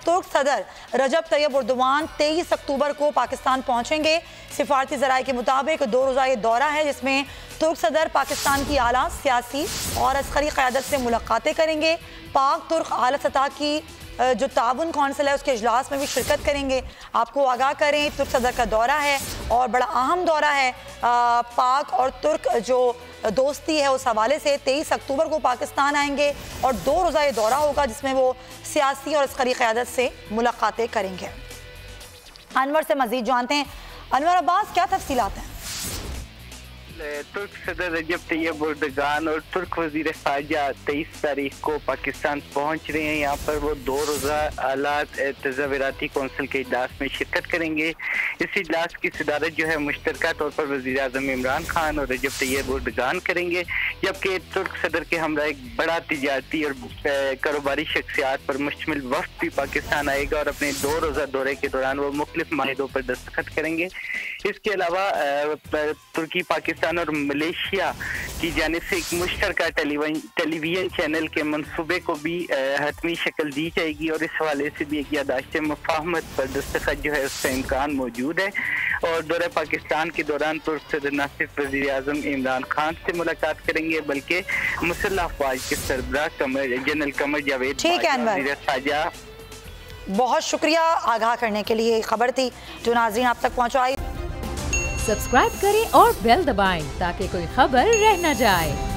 तुर्क सदर रजब Tayyip Erdogan 23 अक्टूबर को पाकिस्तान पहुंचेंगे। सिफारती ज़राए के मुताबिक 2 रोज़ा ये दौरा है जिसमें तुर्क सदर पाकिस्तान की आला सियासी और अस्करी क़यादत से मुलाकातें करेंगे। पाक तुर्क आला सतह की जो ताउन कौंसिल है उसके इजलास में भी शिरकत करेंगे। आपको आगाह करें, तुर्क सदर का दौरा है और बड़ा अहम दौरा है। पाक और तुर्क जो दोस्ती है उस हवाले से 23 अक्टूबर को पाकिस्तान आएंगे और 2 रोज़ा ये दौरा होगा जिसमें वो सियासी और अस्करी क़यादत से मुलाकातें करेंगे। अनवर से मज़ीद जानते हैं। अनवर अब्बास, क्या तफसीलात हैं? तुर्क सदर रजब तैयब एर्दोगान और तुर्क वज़ीर ख़ारजा 23 तारीख को पाकिस्तान पहुंच रहे हैं। यहाँ पर वो 2 रोज़ा आला तज़ाविराती कौंसिल के इजलास में शिरकत करेंगे। इस इजलास की सदारत जो है मुश्तरका तौर पर वज़ीर आज़म इमरान खान और रजब तैयब एर्दोगान करेंगे, जबकि तुर्क सदर के हमरा एक बड़ा तिजारती और कारोबारी शख्सियात पर मुश्तमिल वफ़द भी पाकिस्तान आएगा और अपने 2 रोज़ा दौरे के दौरान वो मुख्तलिफ माहिदों पर दस्तखत करेंगे। इसके अलावा तुर्की, पाकिस्तान और मलेशिया की जानिब से एक मुश्तरका टेलीविजन चैनल के मंसूबे को भी हतमी शक्ल दी जाएगी और इस हवाले से भी एक यादाश्त मुफाहमत पर दस्तखत जो है उसका इम्कान मौजूद है। और दौरे पाकिस्तान के दौरान तुर्क सदर न सिर्फ वज़ीर आज़म इमरान खान से मुलाकात करेंगे बल्कि मुसल्लह अफ़वाज के सरबराह जनरल कमर जावेद ख़ारजा। बहुत शुक्रिया आगाह करने के लिए। खबर थी जो नाज़रीन आप तक पहुँचाई। सब्सक्राइब करें और बेल दबाएं ताकि कोई खबर रह न जाए।